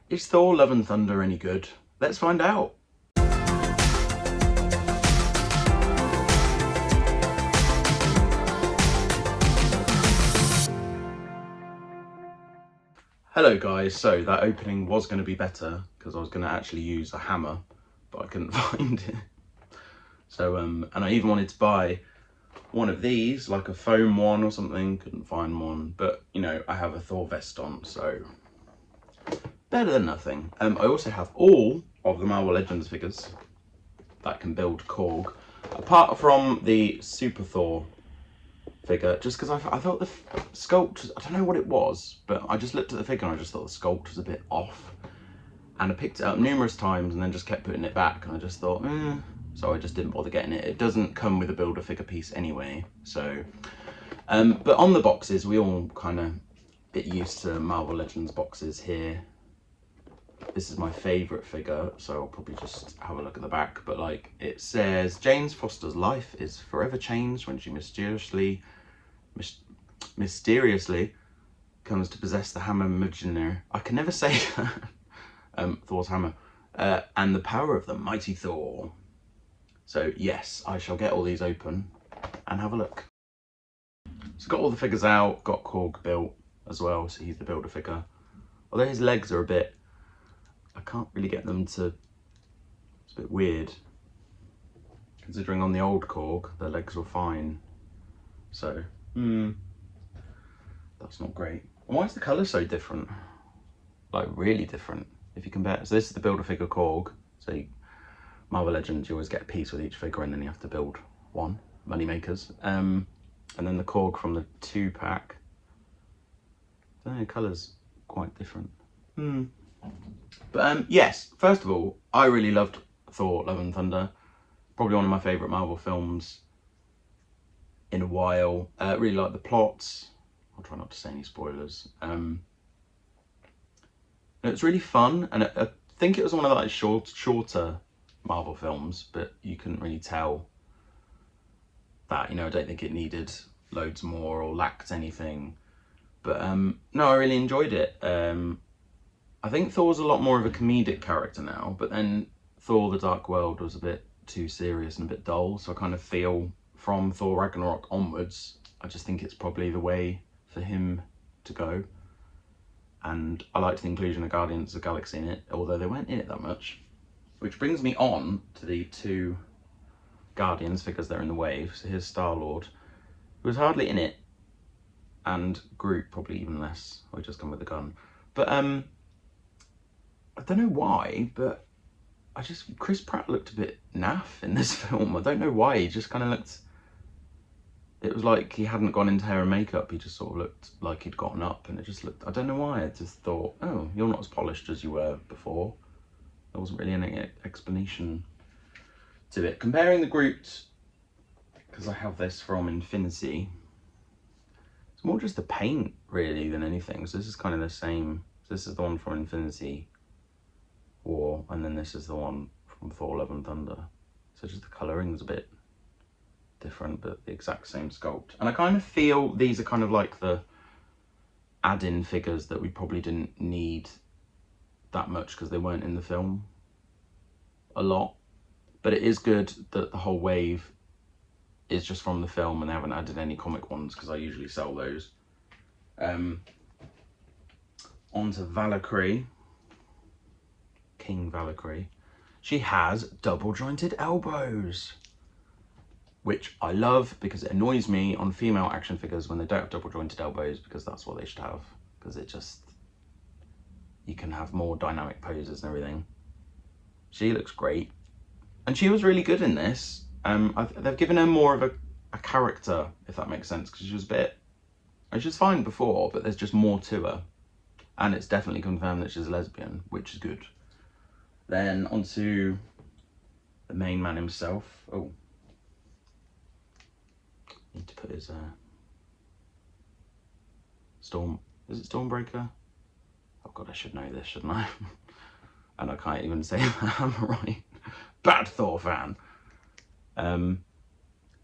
Is Thor Love and Thunder any good? Let's find out. Hello guys, so that opening was going to be better because I was going to actually use a hammer, but I couldn't find it. So, and I even wanted to buy one of these, like a foam one or something, couldn't find one, but you know, I have a Thor vest on, so better than nothing. I also have all of the Marvel Legends figures that can build Korg, apart from the Super Thor figure, just because I thought the sculpt, I don't know what it was, but I just looked at the figure and I just thought the sculpt was a bit off. And I picked it up numerous times and then just kept putting it back, and I just thought, so I just didn't bother getting it. It doesn't come with a Build-A-Figure piece anyway, so. But on the boxes, we all kind of get used to Marvel Legends boxes here. This is my favourite figure, so I'll probably just have a look at the back. But like, it says, Jane Foster's life is forever changed when she mysteriously comes to possess the hammer Mjolnir. I can never say that. Thor's hammer. And the power of the mighty Thor. So yes, I shall get all these open and have a look. So got all the figures out, got Korg built as well, so he's the Build-A-Figure. Although his legs are a bit, I can't really get them to, it's a bit weird. Considering on the old Korg, the legs were fine. So, that's not great. And why is the colour so different? Like really different, if you compare. So this is the Build-A-Figure Korg. So Marvel Legends, you always get a piece with each figure and then you have to build one, money makers. And then the Korg from the 2-pack. I don't know, the colour's quite different. But yes, first of all, I really loved Thor Love and Thunder. Probably one of my favourite Marvel films in a while. Really like the plots. I'll try not to say any spoilers. It's really fun, and I think it was one of the like shorter Marvel films, but you couldn't really tell that, you know, I don't think it needed loads more or lacked anything. But no, I really enjoyed it. I think Thor's a lot more of a comedic character now, but then Thor the Dark World was a bit too serious and a bit dull, so I kind of feel from Thor Ragnarok onwards, I just think it's probably the way for him to go. And I liked the inclusion of Guardians of the Galaxy in it, although they weren't in it that much. Which brings me on to the 2 Guardians figures that are in the wave. So here's Star-Lord, who was hardly in it, and Groot probably even less, or just come with a gun. But I don't know why, but Chris Pratt looked a bit naff in this film. I don't know why, he just kind of looked, it was like he hadn't gone into hair and makeup, he just sort of looked like he'd gotten up, and it just looked, I don't know why, I just thought, oh, you're not as polished as you were before. There wasn't really any explanation to it. Comparing the Groot, because I have this from Infinity, it's more just the paint really than anything. So this is kind of the same, so this is the one from Infinity War, and then this is the one from Thor Love and Thunder. So just the colouring's a bit different, but the exact same sculpt. And I kind of feel these are kind of like the add-in figures that we probably didn't need that much because they weren't in the film a lot. But it is good that the whole wave is just from the film and they haven't added any comic ones, because I usually sell those. On to Valkyrie. King Valkyrie. She has double jointed elbows, which I love because it annoys me on female action figures when they don't have double jointed elbows, because that's what they should have, because it just, you can have more dynamic poses and everything. She looks great, and she was really good in this. They've given her more of a character, if that makes sense, because she was fine before, but there's just more to her, and it's definitely confirmed that she's a lesbian, which is good. Then onto the main man himself. Oh, need to put his Storm, is it Stormbreaker? Oh god, I should know this, shouldn't I? And I can't even say that, am I right? Bad Thor fan.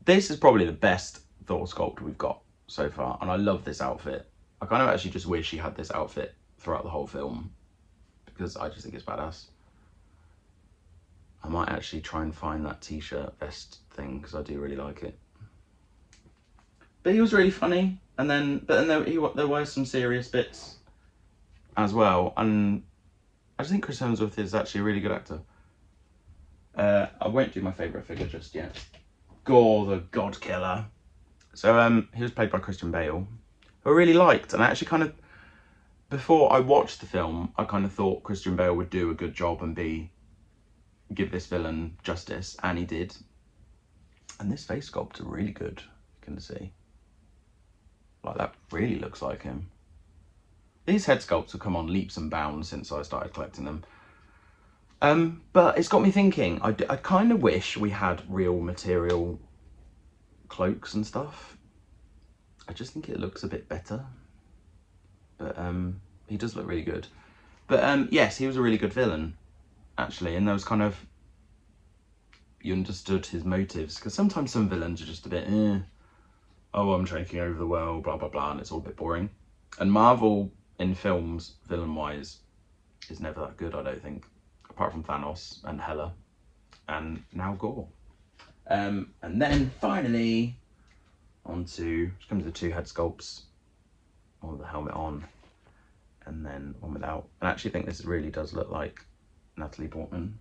This is probably the best Thor sculpt we've got so far, and I love this outfit. I kind of actually just wish he had this outfit throughout the whole film, because I just think it's badass. I might actually try and find that t-shirt vest thing because I do really like it. But he was really funny, and then there were some serious bits as well, and I just think Chris Hemsworth is actually a really good actor. I won't do my favourite figure just yet. Gore the God Killer. So he was played by Christian Bale, who I really liked, and I actually kind of, before I watched the film, I kind of thought Christian Bale would do a good job and give this villain justice, and he did. And this face sculpts are really good, you can see. Like, that really looks like him. These head sculpts have come on leaps and bounds since I started collecting them. But it's got me thinking, I kind of wish we had real material cloaks and stuff. I just think it looks a bit better. But he does look really good. But yes, he was a really good villain, actually. And there was kind of, you understood his motives. Because sometimes some villains are just a bit, oh, I'm taking over the world, blah, blah, blah. And it's all a bit boring. And Marvel, in films, villain-wise, is never that good, I don't think. Apart from Thanos and Hela. And now Gore. And then, finally, just comes the 2 head sculpts. One with the helmet on, and then one without. And I actually think this really does look like Natalie Portman.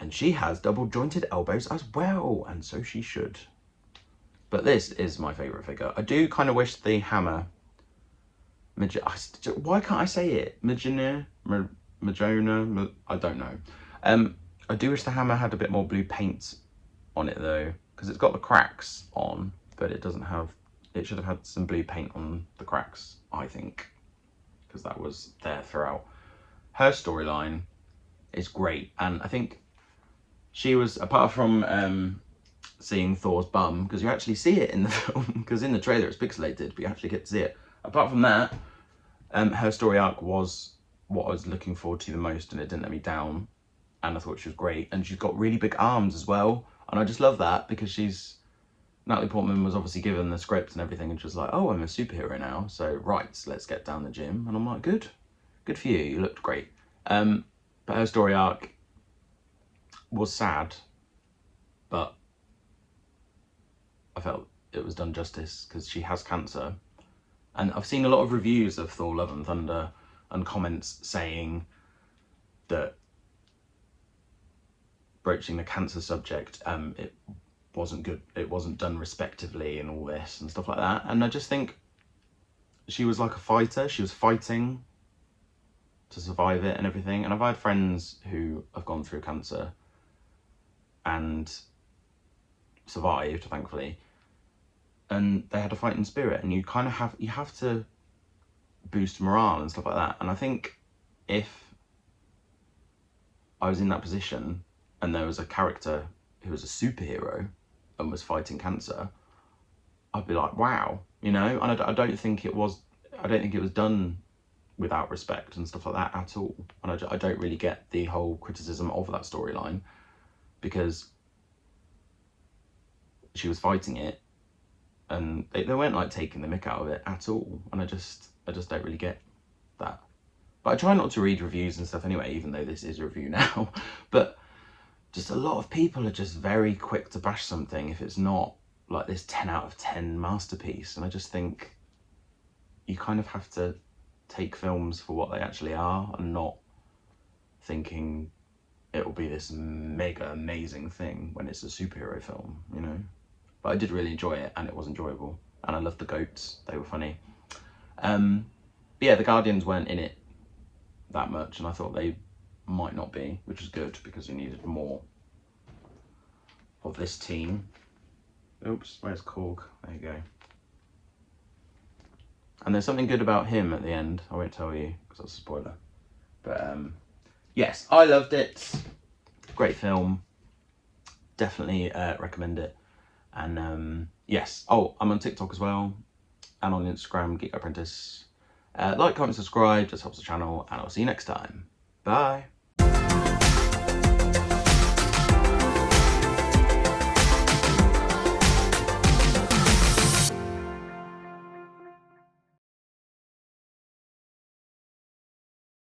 And she has double jointed elbows as well, and so she should. But this is my favourite figure. I do kind of wish the hammer, why can't I say it? Magona, I don't know. I do wish the hammer had a bit more blue paint on it though, because it's got the cracks on, but it doesn't have, it should have had some blue paint on the cracks, I think, because that was there throughout. Her storyline is great, and I think she was, apart from seeing Thor's bum, because you actually see it in the film, because in the trailer it's pixelated, but you actually get to see it. Apart from that, her story arc was what I was looking forward to the most, and it didn't let me down, and I thought she was great. And she's got really big arms as well, and I just love that, because Natalie Portman was obviously given the script and everything, and she was like, oh, I'm a superhero now, so right, let's get down the gym. And I'm like, good for you, you looked great. But her story arc was sad, but I felt it was done justice, because she has cancer. And I've seen a lot of reviews of Thor Love and Thunder and comments saying that broaching the cancer subject, it wasn't good, it wasn't done respectively and all this and stuff like that. And I just think she was like a fighter, she was fighting to survive it and everything. And I've had friends who have gone through cancer and survived, thankfully, and they had a fighting spirit, and you kind of have to boost morale and stuff like that. And I think if I was in that position and there was a character who was a superhero and was fighting cancer, I'd be like, wow, you know. And I don't think it was done without respect and stuff like that at all. And I don't really get the whole criticism of that storyline, because she was fighting it, and they weren't like taking the mick out of it at all. And I just don't really get that. But I try not to read reviews and stuff anyway, even though this is a review now. But just a lot of people are just very quick to bash something if it's not like this 10 out of 10 masterpiece. And I just think you kind of have to take films for what they actually are, and not thinking it will be this mega amazing thing when it's a superhero film, you know. But I did really enjoy it, and it was enjoyable, and I loved the goats, they were funny. But yeah, the Guardians weren't in it that much, and I thought they might not be, which is good, because we needed more of this team. Oops, where's Korg? There you go. And there's something good about him at the end. I won't tell you, because that's a spoiler. But yes, I loved it. Great film. Definitely recommend it. And yes, oh, I'm on TikTok as well, and on Instagram, Geek Apprentice. Like, comment, subscribe, just helps the channel, and I'll see you next time. Bye.